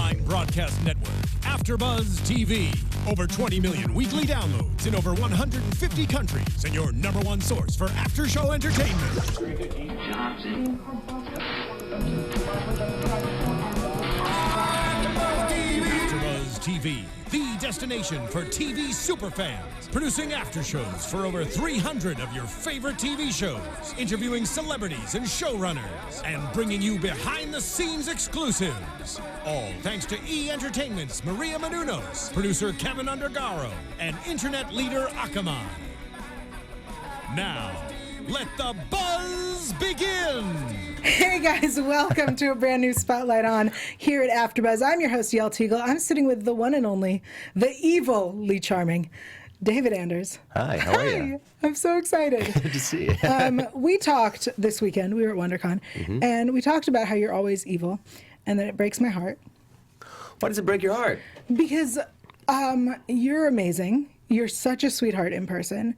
online broadcast network, AFTERBUZZ TV. Over 20 million weekly downloads in over 150 countries, and your #1 source for after-show entertainment. AFTERBUZZ TV, the destination for TV superfans. Producing after shows for over 300 of your favorite TV shows, interviewing celebrities and showrunners, and bringing you behind-the-scenes exclusives. All thanks to E! Entertainment's Maria Menounos, producer Kevin Undergaro, and internet leader Akamai. Now, let the buzz begin! Hey guys, welcome to a brand new Spotlight on here at AfterBuzz. I'm your host, Yael Tygiel. I'm sitting with the one and only, the evilly charming, David Anders. Hi, how are you? I'm so excited. Good to see you. We talked this weekend, we were at WonderCon, and we talked about how you're always evil, and that it breaks my heart. Why does it break your heart? Because you're amazing. You're such a sweetheart in person,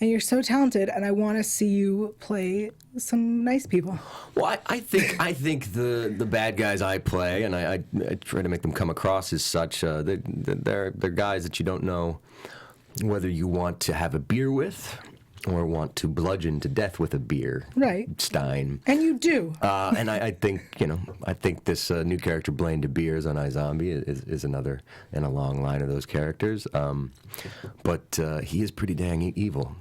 and you're so talented, and I want to see you play some nice people. Well, I think the bad guys I play, and I try to make them come across as such. They're guys that you don't know whether you want to have a beer with or want to bludgeon to death with a beer. Right. Stein. And you do. And I think, I think this new character, Blaine De Beers on iZombie, is another in a long line of those characters. But he is pretty dang evil.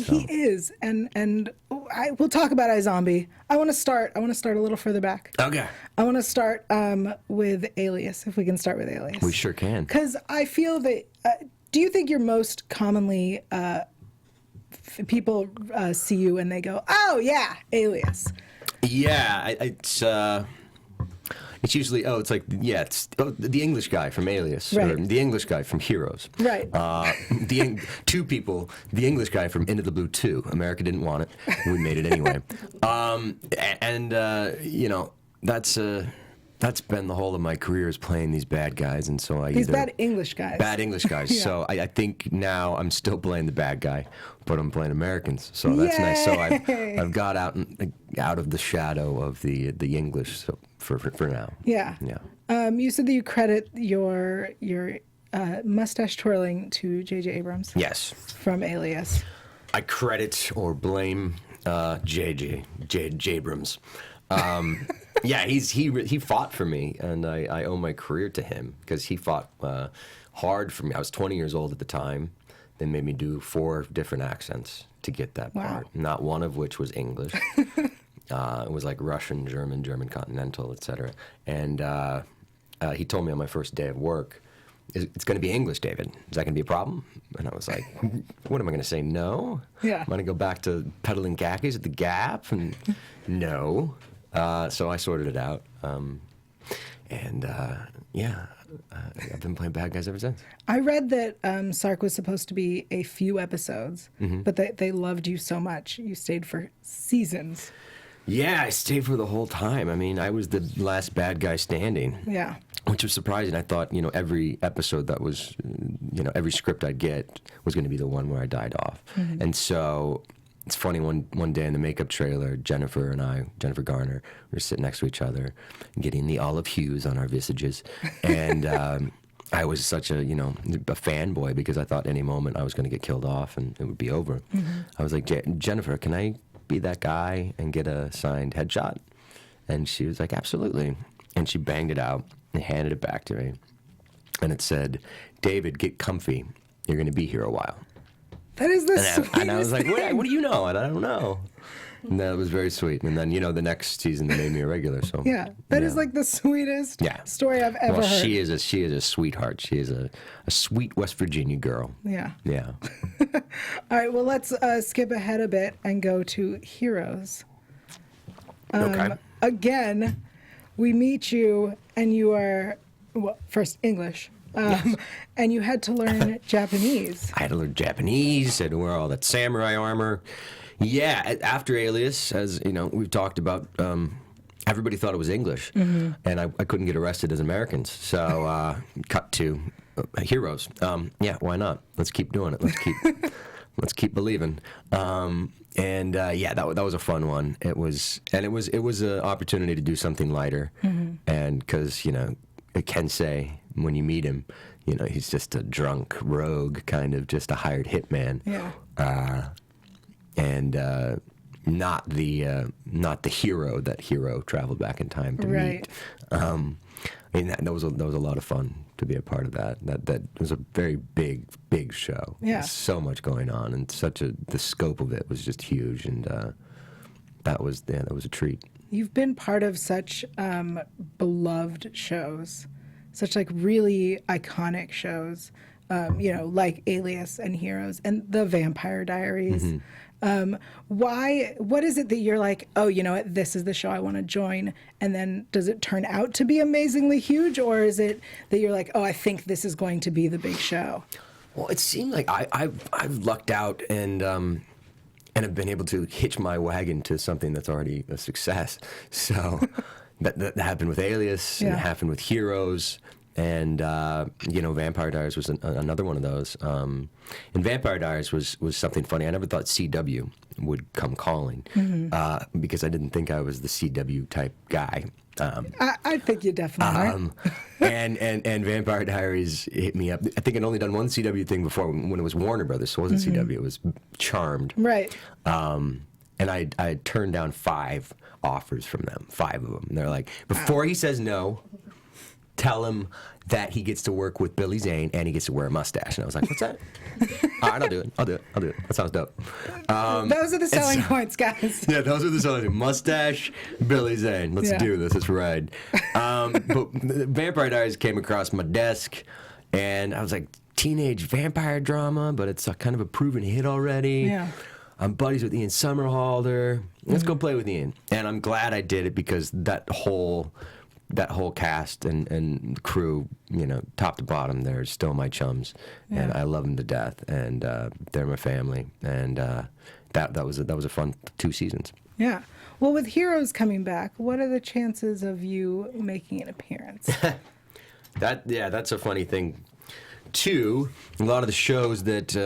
So. He is, and we'll talk about iZombie. I want to start a little further back. Okay. I want to start with Alias, if we can start with Alias. We sure can. Because I feel that, do you think you're most commonly, people see you and they go, oh yeah, Alias? Yeah, it's usually, it's the English guy from Alias, right. Or the English guy from Heroes. Right. Two people, the English guy from Into the Blue 2. America didn't want it. We made it anyway. That's been the whole of my career, is playing these bad guys, and so These bad English guys. Bad English guys. Yeah. So I think now I'm still playing the bad guy, but I'm playing Americans. So that's nice. So I've got out of the shadow of the English. So for now. Yeah. Yeah. You said that you credit your mustache twirling to J.J. Abrams. Yes. From Alias. I credit or blame J. Abrams. Yeah, he fought for me, and I owe my career to him, because he fought hard for me. I was 20 years old at the time. They made me do 4 different accents to get that part, not one of which was English. It was like Russian, German Continental, etc. And he told me on my first day of work, it's going to be English, David. Is that going to be a problem? And I was like, what am I going to say? No? Yeah. I'm going to go back to peddling khakis at the Gap? And no. So I sorted it out. I've been playing bad guys ever since. I read that Sark was supposed to be a few episodes, but they loved you so much. You stayed for seasons. Yeah, I stayed for the whole time. I mean, I was the last bad guy standing. Yeah. Which was surprising. I thought, every episode that was, every script I'd get was going to be the one where I died off. And so it's funny, one day in the makeup trailer, Jennifer Garner, we were sitting next to each other, getting the olive hues on our visages. And I was such a fanboy, because I thought any moment I was going to get killed off and it would be over. I was like, Jennifer, can I be that guy and get a signed headshot? And she was like, absolutely. And she banged it out and handed it back to me. And it said, David, get comfy. You're going to be here a while. That is the sweetest. And I was like, what do you know? And I don't know. And that was very sweet. And then, the next season they made me a regular. So yeah, that is like the sweetest story I've ever heard. She is a sweetheart. She is a sweet West Virginia girl. Yeah. Yeah. All right, well, let's skip ahead a bit and go to Heroes. Okay. Again, we meet you, and you are, first English. Yes. And you had to learn Japanese. I had to learn Japanese. I had to wear all that samurai armor. Yeah, after Alias, as we've talked about, everybody thought it was English, and I couldn't get arrested as Americans. So cut to Heroes. Yeah, why not? Let's keep doing it. Let's keep believing. That was a fun one. It was an opportunity to do something lighter, and because can say when you meet him, you know, he's just a drunk rogue, kind of just a hired hitman. Yeah. And not the hero that Hero traveled back in time to meet. I mean, that was a lot of fun to be a part of that. That was a very big show. Yeah. There's so much going on, and the scope of it was just huge, and that was a treat. You've been part of such beloved shows, such like really iconic shows, you know, like Alias and Heroes and the Vampire Diaries. Mm-hmm. What is it that you're like, oh, you know what, this is the show I want to join, and then does it turn out to be amazingly huge, or is it that you're like, oh, I think this is going to be the big show? Well, it seemed like I've lucked out and have been able to hitch my wagon to something that's already a success. So that happened with Alias, and it happened with Heroes. And, you know, Vampire Diaries was another one of those. And Vampire Diaries was something funny. I never thought CW would come calling because I didn't think I was the CW type guy. I think you definitely are. and Vampire Diaries hit me up. I think I'd only done one CW thing before when it was Warner Brothers. So it wasn't CW. It was Charmed. Right. And I turned down 5 offers from them, 5 of them. And they're like, before he says no, tell him that he gets to work with Billy Zane and he gets to wear a mustache. And I was like, what's that? All right, I'll do it. That sounds dope. Those are the selling points, guys. Yeah, those are the selling points. Mustache, Billy Zane. Let's do this. Let's ride. But Vampire Diaries came across my desk, and I was like, teenage vampire drama, but it's a kind of a proven hit already. Yeah. I'm buddies with Ian Somerhalder. Let's go play with Ian. And I'm glad I did it because that whole cast and crew, you know, top to bottom, they're still my chums, and I love them to death, and they're my family, and that was a fun 2 seasons. Yeah. Well, with Heroes coming back, what are the chances of you making an appearance? That's a funny thing, too. A lot of the shows that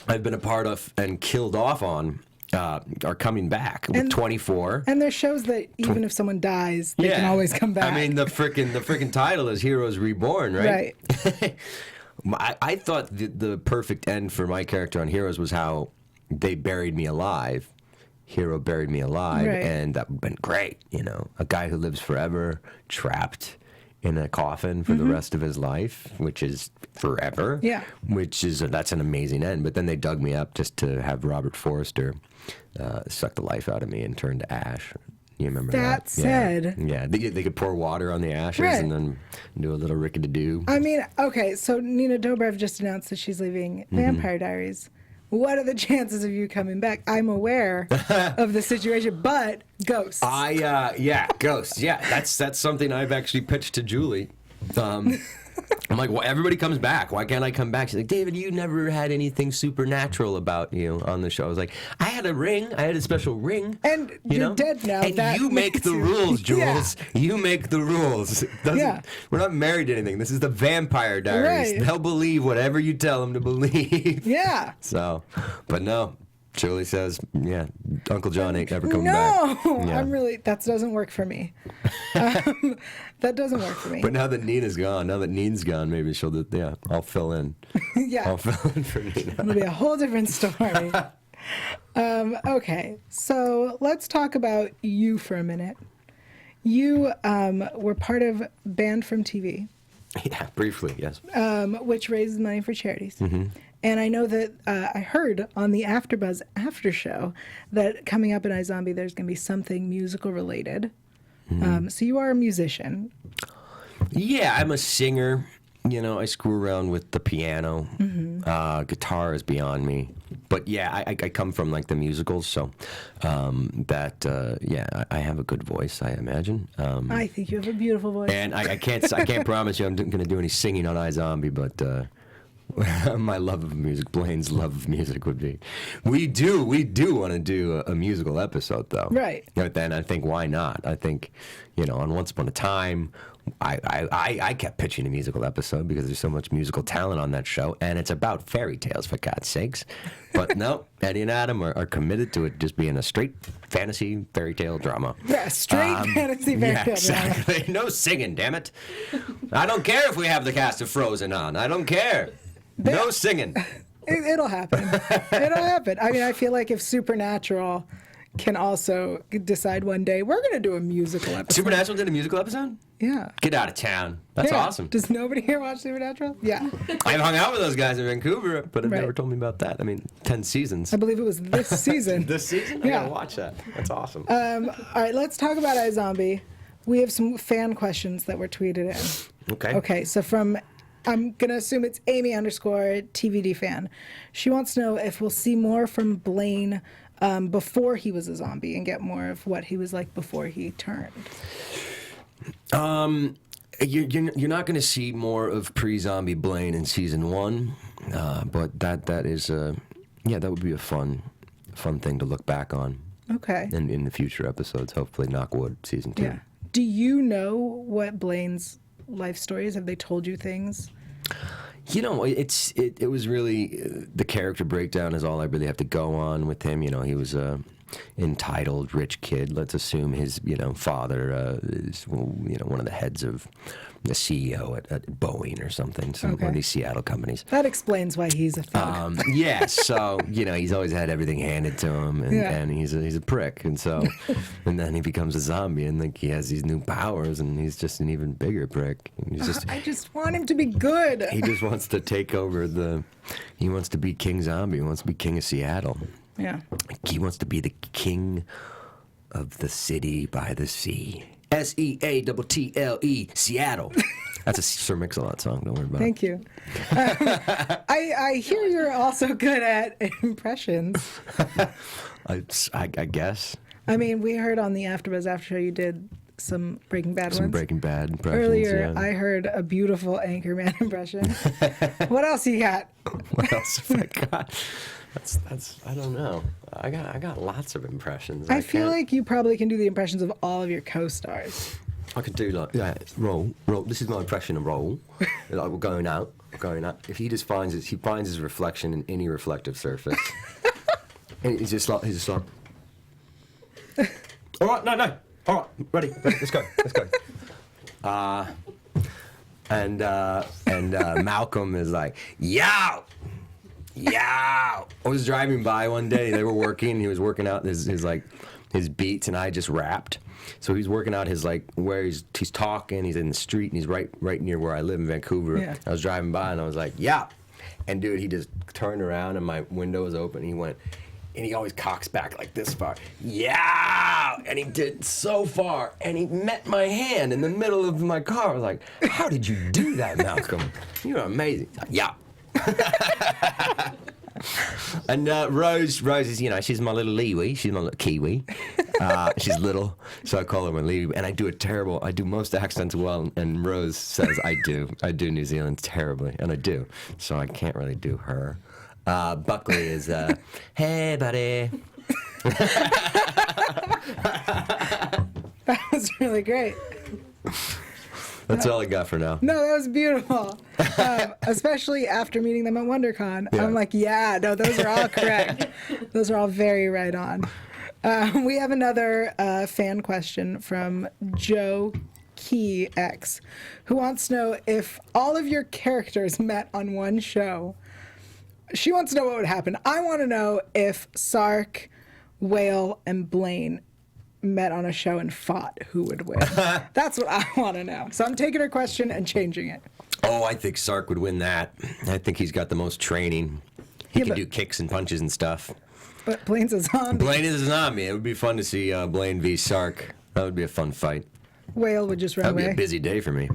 I've been a part of and killed off on are coming back with 24. And there's shows that even if someone dies, they can always come back. I mean, the frickin' title is Heroes Reborn, right? Right. I thought the perfect end for my character on Heroes was how they buried me alive. Hero buried me alive, and that would have been great. You know, a guy who lives forever, trapped in a coffin for the rest of his life, which is forever. Yeah. That's an amazing end. But then they dug me up just to have Robert Forster suck the life out of me and turn to ash. You remember that? That said. Yeah. They could pour water on the ashes and then do a little rickety-doo. I mean, okay, so Nina Dobrev just announced that she's leaving Vampire Diaries. What are the chances of you coming back? I'm aware of the situation, but ghosts. Ghosts. Yeah, that's something I've actually pitched to Julie. I'm like, well, everybody comes back. Why can't I come back? She's like, David, you never had anything supernatural about you on the show. I was like, I had a ring. I had a special ring. And you're dead now. And you make the rules, Jules. Yeah. You make the rules. We're not married to anything. This is the Vampire Diaries. Right. They'll believe whatever you tell them to believe. Yeah. So, but no. Julie says, yeah, Uncle John ain't ever coming back. No, that doesn't work for me. That doesn't work for me. But now that Nina's gone, maybe she'll I'll fill in. Yeah. I'll fill in for Nina. It'll be a whole different story. Okay, so let's talk about you for a minute. You were part of Banned from TV. Yeah, briefly, yes. Which raises money for charities. Mm-hmm. And I know that I heard on the AfterBuzz after show that coming up in iZombie, there's going to be something musical related. Mm-hmm. So you are a musician. Yeah, I'm a singer. You know, I screw around with the piano. Mm-hmm. Guitar is beyond me. But yeah, I come from like the musicals, so I have a good voice, I imagine. I think you have a beautiful voice. And I can't promise you I'm going to do any singing on iZombie, but my love of music, Blaine's love of music would be. We do want to do a musical episode, though. Right. But then I think, why not? I think, on Once Upon a Time, I kept pitching a musical episode because there's so much musical talent on that show, and it's about fairy tales, for God's sakes. But no, Eddie and Adam are committed to it just being a straight fantasy fairy tale drama. Yeah, straight fantasy fairy tale exactly. drama. No singing, damn it. I don't care if we have the cast of Frozen on. I don't care. No singing. It'll happen. It'll happen. I mean, I feel like if Supernatural can also decide one day, we're going to do a musical episode. Supernatural did a musical episode? Yeah. Get out of town. That's awesome. Does nobody here watch Supernatural? Yeah. I've hung out with those guys in Vancouver, but it Right. never told me about that. I mean, 10 seasons. I believe it was this season. This season? I gotta watch that. That's awesome. All right, let's talk about iZombie. We have some fan questions that were tweeted in. Okay. Okay, so from, I'm going to assume it's Amy_TVD fan. She wants to know if we'll see more from Blaine before he was a zombie and get more of what he was like before he turned. You're not going to see more of pre-zombie Blaine in season 1, but that is that would be a fun thing to look back on. Okay. In the future episodes, hopefully, Knockwood season 2. Yeah. Do you know what Blaine's life story is? Have they told you things? You know, it was really the character breakdown is all I really have to go on with him. You know, he was a entitled rich kid. Let's assume his father is one of the heads of the CEO at Boeing or something, one of these Seattle companies. That explains why he's a thug. Yeah, so he's always had everything handed to him, and he's a prick, and so and then he becomes a zombie, and like he has these new powers, and he's just an even bigger prick. I just want him to be good. He just wants to take over he wants to be King Zombie. He wants to be King of Seattle. Yeah. He wants to be the king of the city by the sea. SEATTLE, Seattle. That's a Sir Mix-a-Lot song. Don't worry about Thank you. I hear you're also good at impressions. I guess. I mean, we heard on the AFTERBUZZ After Show you did some Breaking Bad Some ones. Breaking Bad impressions. Earlier, yeah. I heard a beautiful Anchorman impression. What else you got? What else have I got? That's I don't know. I got lots of impressions. I feel like you probably can do the impressions of all of your co-stars. I could do roll. This is my impression of roll. Like we're going out. If he just finds his reflection in any reflective surface, and he's just like. All right, no. All right, ready. Let's go. And Malcolm is like, yow. I was driving by one day. They were working. He was working out his beats, and I just rapped. So he's working out his where he's talking. He's in the street, and he's right near where I live in Vancouver. Yeah. I was driving by, and I was like, yeah. And dude, he just turned around, and my window was open. And he went, and he always cocks back like this far. Yeah, and he did so far, and he met my hand in the middle of my car. I was like, how did you do that, Malcolm? You're amazing. Like, yeah. And Rose is, she's my little Liwi. She's my little Kiwi. She's little, so I call her my Liwi. And I do most accents well, and Rose says I do New Zealand terribly, and I do. So I can't really do her. Buckley is, hey, buddy. That was really great. That's all I got for now. No, that was beautiful. Especially after meeting them at WonderCon. Yeah. I'm like, those are all correct. Those are all very right on. We have another fan question from Joe Key X, who wants to know if all of your characters met on one show. She wants to know what would happen. I want to know if Sark, Whale, and Blaine met on a show and fought, who would win. That's what I want to know. So I'm taking her question and changing it. Oh, I think Sark would win that. I think he's got the most training. He can do kicks and punches and stuff. But Blaine's a zombie. Blaine is a zombie. It would be fun to see Blaine v. Sark. That would be a fun fight. Whale would just run That would away. be a busy day for me.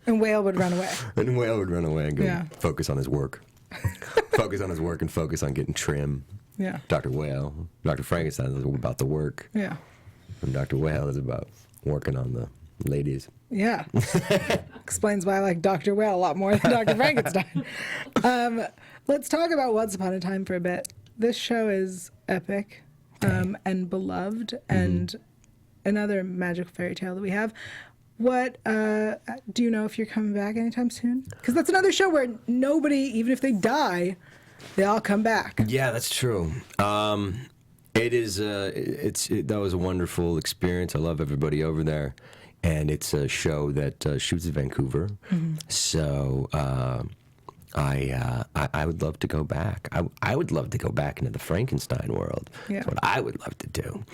And Whale would run away. And Whale would run away and go focus on his work. Focus on his work and focus on getting trim. Yeah. Dr. Whale. Dr. Frankenstein is about the work. Yeah. And Dr. Whale is about working on the ladies. Yeah. Explains why I like Dr. Whale a lot more than Dr. Frankenstein. Let's talk about Once Upon a Time for a bit. This show is epic and beloved, and another magical fairy tale that we have. What do you know if you're coming back anytime soon? Because that's another show where nobody, even if they die, they all come back. Yeah, that's true. It is. That was a wonderful experience. I love everybody over there, and it's a show that shoots in Vancouver. So I would love to go back. I would love to go back into the Frankenstein world. Yeah. That's what I would love to do.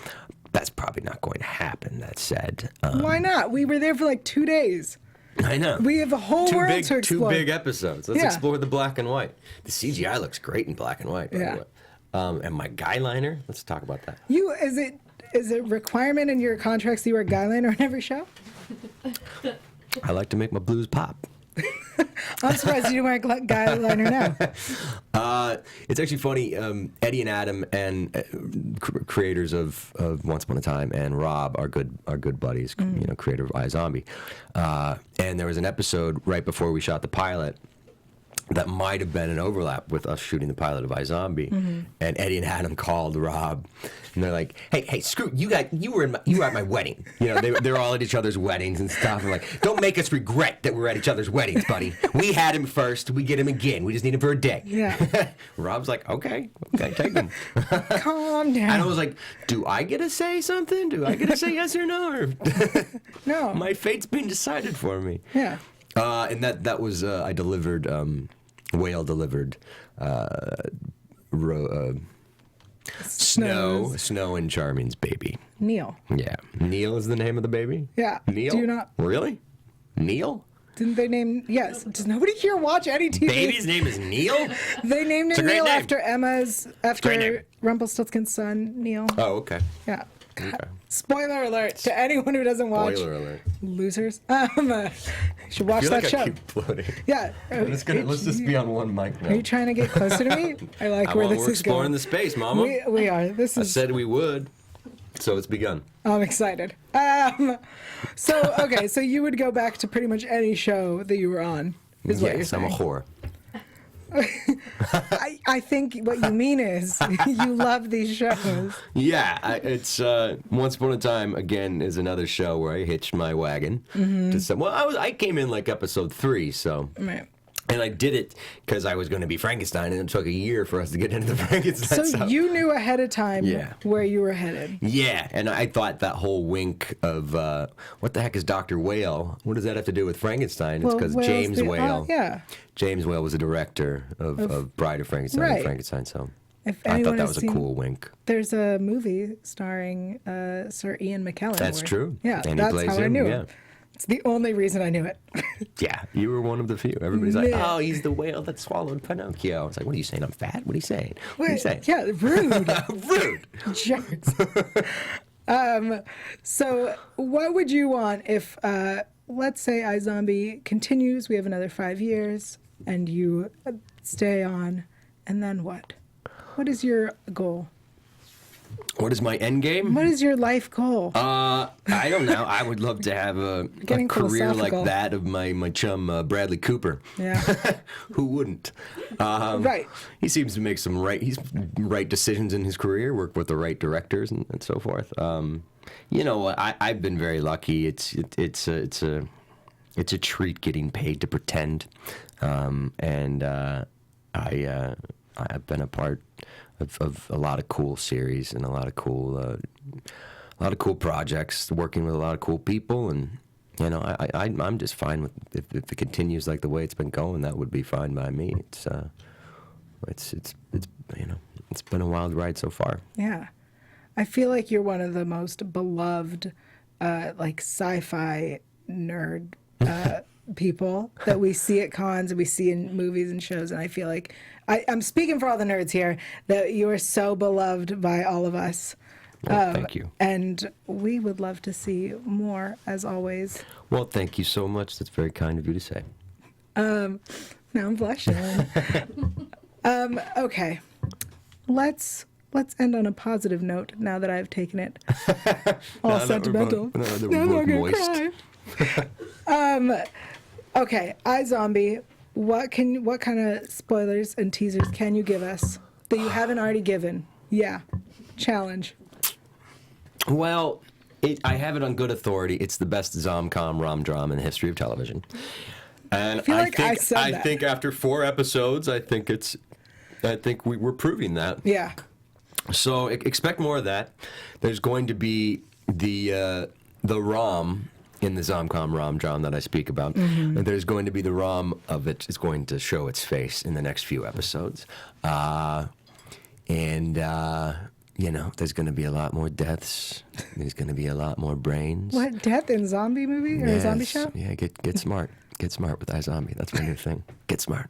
That's probably not going to happen, that said. Why not? We were there for like 2 days. I know. We have a whole world to explore. 2 big episodes. Let's Yeah. explore the black and white. The CGI looks great in black and white, by Yeah. the way. And my guy liner, let's talk about that. Is it requirement in your contracts that you wear a guy liner on every show? I like to make my blues pop. I'm surprised you didn't wear a guy liner now. It's actually funny. Eddie and Adam and creators of Once Upon a Time and Rob are good buddies. You know, creator of iZombie. And there was an episode right before we shot the pilot that might have been an overlap with us shooting the pilot of iZombie. And Eddie and Adam called Rob, and they're like, "Hey, screw you guys! You were at my wedding. You know, they're all at each other's weddings and stuff. And like, don't make us regret that we're at each other's weddings, buddy. We had him first. We get him again. We just need him for a day." Yeah. Rob's like, okay, take him. Calm down. And I was like, do I get to say something? Do I get to say yes or no? Or No. My fate's been decided for me. Yeah. And that was I delivered. Whale delivered. Snow and Charming's baby. Neil. Yeah, Neil is the name of the baby. Yeah. Neil. Do you not? Really? Neil? Didn't they name? Yes. Does nobody here watch any TV? Baby's name is Neil? They named It's a him great Neil name. after great name. Rumpelstiltskin's son, Neil. Oh, okay. Yeah. Okay. Spoiler alert to anyone who doesn't watch. Spoiler alert. Losers. You should watch I feel that like show. I keep floating. Yeah. Let's just be on one mic now. Are you trying to get closer to me? I like where this We're is exploring going. the space, Mama. We are. This I is. said we would, so it's begun. I'm excited. So you would go back to pretty much any show that you were on. Is what you're Yes, I'm a saying. whore. I think what you mean is you love these shows. Yeah, it's Once Upon a Time again is another show where I hitched my wagon to some. Well, I came in like episode 3, so. Right. And I did it because I was going to be Frankenstein, and it took a year for us to get into the Frankenstein So stuff. you knew ahead of time Yeah. where you were headed. Yeah, and I thought that whole wink of what the heck is Dr. Whale? What does that have to do with Frankenstein? It's because Whale's James the- Whale. yeah. James Whale was a director of Bride of Frankenstein and Right. Frankenstein, so If I anyone thought that has was a seen- cool wink. There's a movie starring Sir Ian McKellen. That's true. Yeah, And he that's plays how I him, knew yeah. it. It's the only reason I knew it. Yeah, you were one of the few. Everybody's like, Yeah. oh, he's the whale that swallowed Pinocchio. I was like, what are you saying? I'm fat? What are you saying? What are you saying? Yeah, rude. Rude. Jerks. So what would you want if, let's say iZombie continues, we have another 5 years, and you stay on, and then what? What is your goal? What is my end game? What is your life goal? I don't know. I would love to have a Getting career like philosophical. that of my chum Bradley Cooper. Yeah. Who wouldn't? Right. He seems to make some right decisions in his career, work with the right directors and so forth. You know, I've been very lucky. It's a treat getting paid to pretend, and I've been a part of a lot of cool series and a lot of cool projects, working with a lot of cool people, and you know, I'm just fine with if it continues like the way it's been going. That would be fine by me. It's you know, it's been a wild ride so far. Yeah. I feel like you're one of the most beloved, like sci-fi nerd people that we see at cons and we see in movies and shows. And I feel like I'm speaking for all the nerds here that you are so beloved by all of us. Well, thank you. And we would love to see more, as always. Well, thank you so much. That's very kind of you to say. Now I'm blushing. Okay. Let's end on a positive note now that I've taken it all sentimental. Now that Now we're I'm both gonna moist. cry. Okay, iZombie, what kind of spoilers and teasers can you give us that you haven't already given? Yeah. Challenge. Well, I have it on good authority. It's the best Zom-Com rom-dram in the history of television. And I think after 4 episodes, I think we're proving that. Yeah. So expect more of that. There's going to be the rom in the Zom-Com rom-dram that I speak about. And there's going to be the rom of it. It's going to show its face in the next few episodes. You know, there's going to be a lot more deaths. There's going to be a lot more brains. What, death in zombie movie or a zombie show? Yeah, get smart. Get smart with iZombie. That's my new thing. Get smart.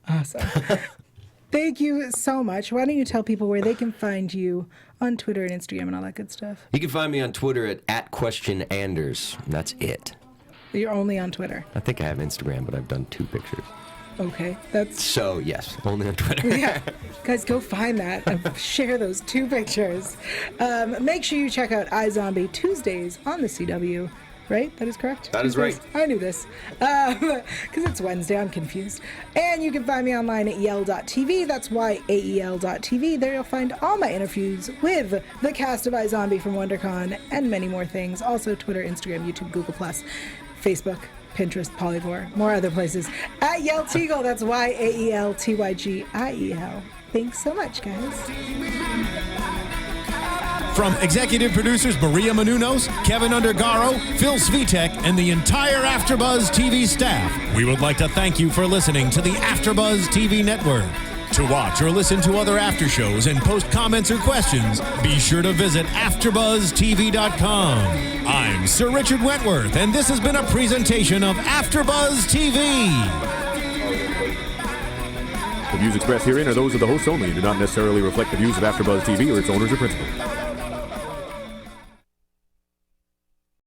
Awesome. Thank you so much. Why don't you tell people where they can find you on Twitter and Instagram and all that good stuff? You can find me on Twitter at @questionanders. That's it. You're only on Twitter. I think I have Instagram, but I've done 2 pictures. Okay, that's... So, yes, only on Twitter. Yeah, guys, go find that and share those 2 pictures. Make sure you check out iZombie Tuesdays on the CW. Right? That is correct? That is right. I knew this. Because it's Wednesday. I'm confused. And you can find me online at yael.tv. That's yael.tv. There you'll find all my interviews with the cast of iZombie from WonderCon and many more things. Also Twitter, Instagram, YouTube, Google+, Facebook, Pinterest, Polyvore, more other places. At Yael Tygiel. That's YAELTYGIEL. Thanks so much, guys. From executive producers Maria Menounos, Kevin Undergaro, Phil Svitek, and the entire AfterBuzz TV staff, we would like to thank you for listening to the AfterBuzz TV network. To watch or listen to other after shows and post comments or questions, be sure to visit AfterBuzzTV.com. I'm Sir Richard Wentworth, and this has been a presentation of AfterBuzz TV. The views expressed herein are those of the hosts only and do not necessarily reflect the views of AfterBuzz TV or its owners or principals.